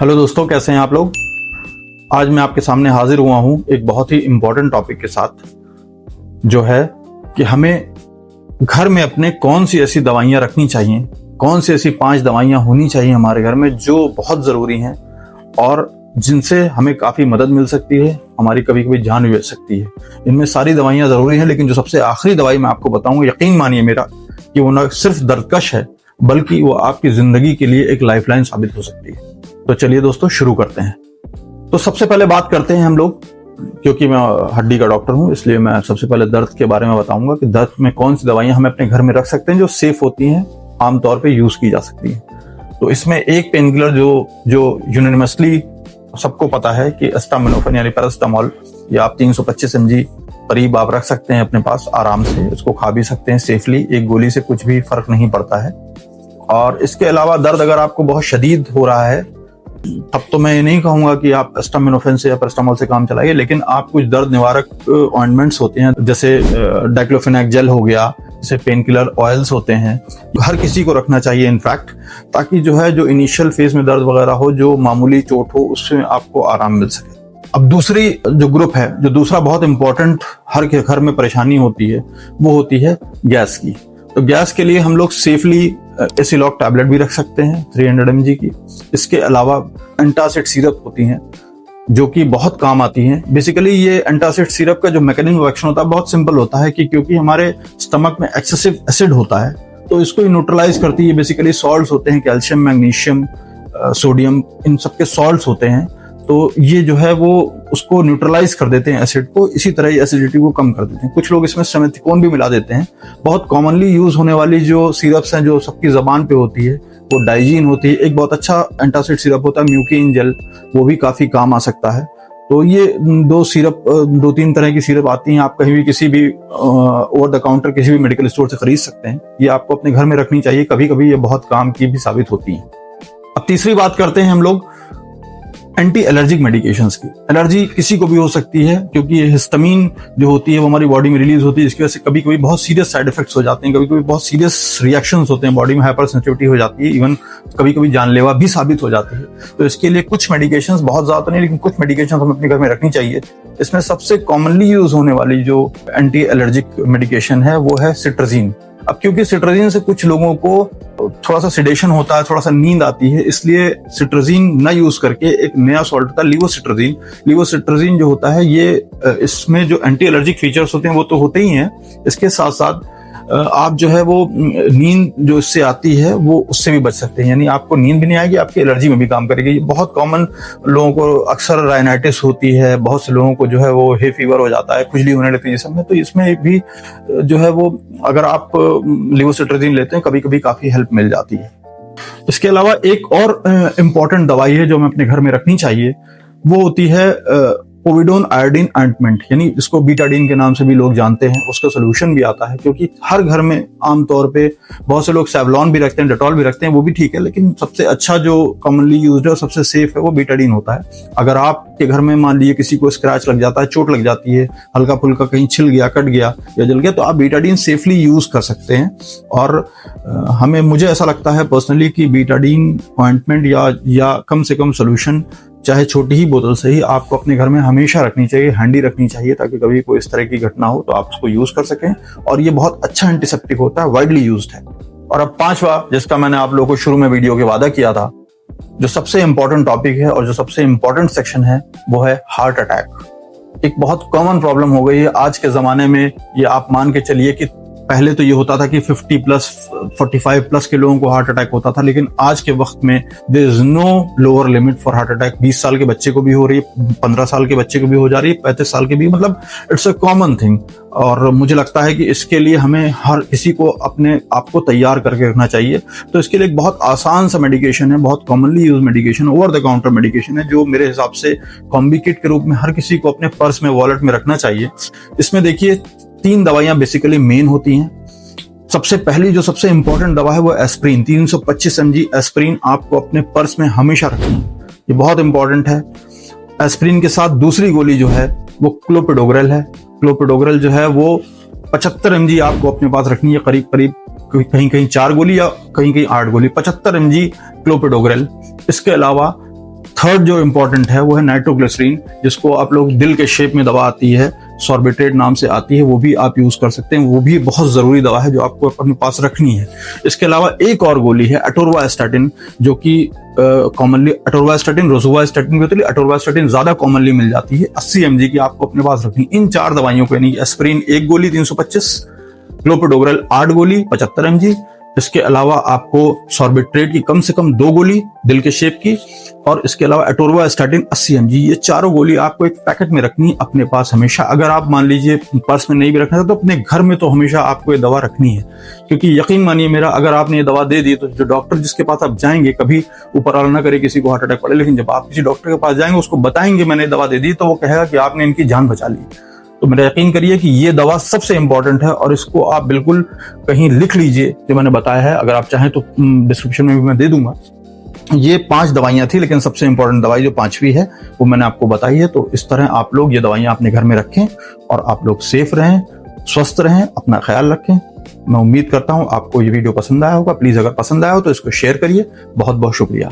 Hello दोस्तों, कैसे हैं आप लोग। आज मैं आपके सामने हाजिर हुआ हूं एक बहुत ही इम्पोर्टेंट टॉपिक के साथ, जो है कि हमें घर में अपने कौन सी ऐसी दवाइयां रखनी चाहिए, कौन सी ऐसी 5 दवाइयां होनी चाहिए हमारे घर में जो बहुत ज़रूरी हैं और जिनसे हमें काफ़ी मदद मिल सकती है, हमारी कभी कभी जान भी बच सकती है। इनमें सारी दवाइयां ज़रूरी हैं, लेकिन जो सबसे आखिरी दवाई मैं आपको बताऊंगा, यकीन मानिए मेरा कि वो न सिर्फ दर्दकश है बल्कि वो आपकी ज़िंदगी के लिए एक लाइफलाइन साबित हो सकती है। तो चलिए दोस्तों, शुरू करते हैं। तो सबसे पहले बात करते हैं हम लोग, क्योंकि मैं हड्डी का डॉक्टर हूं इसलिए मैं सबसे पहले दर्द के बारे में बताऊंगा कि दर्द में कौन सी दवाइयां हम अपने घर में रख सकते हैं जो सेफ होती हैं, आमतौर पे यूज की जा सकती हैं। तो इसमें एक पेन किलर जो यूनिवर्सली सबको पता है कि एस्टामिनोफेन यानी पैरासिटामोल, या आप 325 mg करीब आप रख सकते हैं अपने पास आराम से। इसको खा भी सकते हैं सेफली, एक गोली से कुछ भी फर्क नहीं पड़ता है। और इसके अलावा दर्द अगर आपको बहुत शदीद हो रहा है तब तो मैं ये नहीं कहूंगा कि आप एस्टामिनोफेन से या पैरासिटामोल से काम चलाइए, लेकिन आप कुछ दर्द निवारक ऑइंटमेंट्स होते हैं, जैसे डाइक्लोफेनाक जेल हो गया, जैसे पेन किलर ऑयल्स होते हैं, हर किसी को रखना चाहिए इनफैक्ट, ताकि जो इनिशियल फेज में दर्द वगैरह हो, जो मामूली चोट हो, उससे आपको आराम मिल सके। अब दूसरी जो ग्रुप है, जो दूसरा बहुत इंपॉर्टेंट हर के घर में परेशानी होती है, वो होती है गैस की। तो गैस के लिए हम लोग सेफली एसिलॉक टैबलेट भी रख सकते हैं 300 mg की। इसके अलावा एंटासिड सिरप होती हैं जो कि बहुत काम आती हैं। बेसिकली ये एंटासिड सिरप का जो मैकेनिज्म ऑफ एक्शन होता है बहुत सिंपल होता है कि क्योंकि हमारे स्टमक में एक्सेसिव एसिड होता है तो इसको न्यूट्रलाइज करती है। बेसिकली सॉल्ट्स होते हैं, कैल्शियम, मैग्नीशियम, सोडियम, इन सबके सॉल्ट्स होते हैं। तो ये वो उसको न्यूट्रलाइज कर देते हैं एसिड को, इसी तरह ये एसिडिटी को कम कर देते हैं। कुछ लोग इसमें सेमेथिकोन भी मिला देते हैं। बहुत कॉमनली यूज होने वाली जो सिरप्स हैं, जो सबकी जबान पे होती है, वो डाइजीन होती है। एक बहुत अच्छा एंटासिड सिरप होता है म्यूकिन जेल, वो भी काफी काम आ सकता है। तो ये दो तीन तरह की सिरप आती हैं। आप कहीं भी किसी भी ओवर द काउंटर किसी भी मेडिकल स्टोर से खरीद सकते हैं। ये आपको अपने घर में रखनी चाहिए, कभी कभी ये बहुत काम की भी साबित होती हैं। अब तीसरी बात करते हैं हम लोग एंटी एलर्जिक मेडिकेशंस की। एलर्जी किसी को भी हो सकती है, क्योंकि ये हिस्टामिन जो होती है वो हमारी बॉडी में रिलीज होती है, जिसकी वजह से कभी कभी बहुत सीरियस साइड इफेक्ट्स हो जाते हैं, कभी कभी बहुत सीरियस रिएक्शंस होते हैं, बॉडी में हाइपर सेंसिटिविटी हो जाती है, इवन कभी कभी जानलेवा भी साबित हो जाती है। तो इसके लिए कुछ मेडिकेशंस, बहुत ज्यादा तो नहीं लेकिन कुछ मेडिकेशंस हमें अपने घर में रखनी चाहिए। इसमें सबसे कॉमनली यूज होने वाली जो एंटी एलर्जिक मेडिकेशन है वो है सिट्राजीन। अब क्योंकि सिट्राजीन से कुछ लोगों को थोड़ा सा सिडेशन होता है, थोड़ा सा नींद आती है, इसलिए सिट्राजीन न यूज करके एक नया सॉल्ट था लिवोसिट्राजीन। लिवोसिट्राजीन जो होता है ये इसमें जो एंटी एलर्जिक फीचर्स होते हैं वो तो होते ही हैं, इसके साथ साथ आप वो नींद जो इससे आती है वो उससे भी बच सकते हैं। यानी आपको नींद भी नहीं आएगी, आपकी एलर्जी में भी काम करेगी। ये बहुत कॉमन लोगों को अक्सर राइनाइटिस होती है, बहुत से लोगों को वो हे फीवर हो जाता है, खुजली होने लगती है जिसम में। तो इसमें भी वो अगर आप लिवोसिट्राजीन लेते हैं कभी कभी काफी हेल्प मिल जाती है। इसके अलावा एक और इम्पॉर्टेंट दवाई है जो हमें अपने घर में रखनी चाहिए, वो होती है पोविडोन आयोडीन ऑइंटमेंट, यानी इसको बीटाडीन के नाम से भी लोग जानते हैं। उसका सोल्यूशन भी आता है, क्योंकि हर घर में आमतौर पे बहुत से लोग सेवलॉन भी रखते हैं, डेटॉल भी रखते हैं, वो भी ठीक है, लेकिन सबसे अच्छा जो कॉमनली यूज्ड है और सबसे सेफ है वो बीटाडीन होता है। अगर आपके घर में मान लीजिए किसी को स्क्रैच लग जाता है, चोट लग जाती है, हल्का फुल्का कहीं छिल गया, कट गया या जल गया, तो आप बीटाडीन सेफली यूज कर सकते हैं। और मुझे ऐसा लगता है पर्सनली कि बीटाडीन ऑइंटमेंट या कम से कम सोल्यूशन, चाहे छोटी ही बोतल से ही, आपको अपने घर में हमेशा रखनी चाहिए, हैंडी रखनी चाहिए, ताकि कभी कोई इस तरह की घटना हो तो आप उसको यूज कर सकें। और ये बहुत अच्छा एंटीसेप्टिक होता है, वाइडली यूज्ड है। और अब पांचवा, जिसका मैंने आप लोगों को शुरू में वीडियो के वादा किया था, जो सबसे इंपॉर्टेंट टॉपिक है और जो सबसे इंपॉर्टेंट सेक्शन है, वो है हार्ट अटैक। एक बहुत कॉमन प्रॉब्लम हो गई है आज के जमाने में। ये आप मान के चलिए कि पहले तो ये होता था कि 50+, 45+ के लोगों को हार्ट अटैक होता था, लेकिन आज के वक्त में there is no lower limit for heart attack. 20 साल के बच्चे को भी हो रही है, 15 साल के बच्चे को भी हो जा रही है, 35 साल के भी, मतलब इट्स अ कॉमन थिंग। और मुझे लगता है कि इसके लिए हमें हर किसी को अपने आप को तैयार करके रखना चाहिए। तो इसके लिए एक बहुत आसान सा मेडिकेशन है, बहुत commonly use medication, over the counter medication है, जो मेरे हिसाब से कॉम्बी किट के रूप में हर किसी को अपने पर्स में, वॉलेट में रखना चाहिए। इसमें देखिए 3 दवाइयां बेसिकली मेन होती हैं। सबसे पहली जो सबसे इंपॉर्टेंट दवा है वो एस्प्रिन। 325 mg एस्प्रिन आपको अपने पर्स में हमेशा रखनी है, ये बहुत इंपॉर्टेंट है। एस्प्रिन के साथ दूसरी गोली जो है वो क्लोपिडोग्रेल है। क्लोपिडोग्रेल जो है वो 75 mg आपको अपने पास रखनी है, करीब करीब कहीं कहीं 4 गोली या कहीं कहीं 8 गोली, 75 mg क्लोपिडोग्रेल। इसके अलावा थर्ड जो इंपॉर्टेंट है वो है नाइट्रोग्लिसरीन, जिसको आप लोग दिल के शेप में दवा आती है, सॉर्बिट्रेट नाम से आती है, वो भी आप यूज कर सकते हैं। वो भी बहुत जरूरी दवा है जो आपको अपने पास रखनी है। इसके अलावा एक और गोली है अटोर्वास्टैटिन, जो कि कॉमनली अटोर्वास्टैटिन, रोजुवास्टैटिन भी होती है, अटोर्वास्टैटिन ज्यादा कॉमनली मिल जाती है। 80 mg की आपको अपने पास रखनी। इन 4 दवाइयों को, यानी एस्पिरिन 1 गोली 325, क्लोपिडोग्रेल 8 गोली 75 mg, इसके अलावा आपको सॉर्बिट्रेट की कम से कम 2 गोली दिल के शेप की, और इसके अलावा अटोर्वास्टैटिन 80 mg, ये चारों गोली आपको एक पैकेट में रखनी अपने पास हमेशा। अगर आप मान लीजिए पर्स में नहीं भी रखना तो अपने घर में तो हमेशा आपको ये दवा रखनी है, क्योंकि यकीन मानिए मेरा, अगर आपने ये दवा दे दी तो जो डॉक्टर जिसके पास आप जाएंगे, कभी ऊपर वाला ना करे किसी को हार्ट अटैक पड़े, लेकिन जब आप किसी डॉक्टर के पास जाएंगे, उसको बताएंगे मैंने दवा दे दी, तो वो कहेगा कि आपने इनकी जान बचा ली। तो मेरा यकीन करिए कि ये दवा सबसे इंपॉर्टेंट है, और इसको आप बिल्कुल कहीं लिख लीजिए जो मैंने बताया है। अगर आप चाहें तो डिस्क्रिप्शन में भी मैं दे दूंगा। ये 5 दवाइयां थी, लेकिन सबसे इंपॉर्टेंट दवाई जो 5वीं है वो मैंने आपको बताई है। तो इस तरह आप लोग ये दवाइयां अपने घर में रखें और आप लोग सेफ रहें, स्वस्थ रहें, अपना ख्याल रखें। मैं उम्मीद करता हूं आपको ये वीडियो पसंद आया होगा। प्लीज अगर पसंद आया हो तो इसको शेयर करिए। बहुत बहुत शुक्रिया।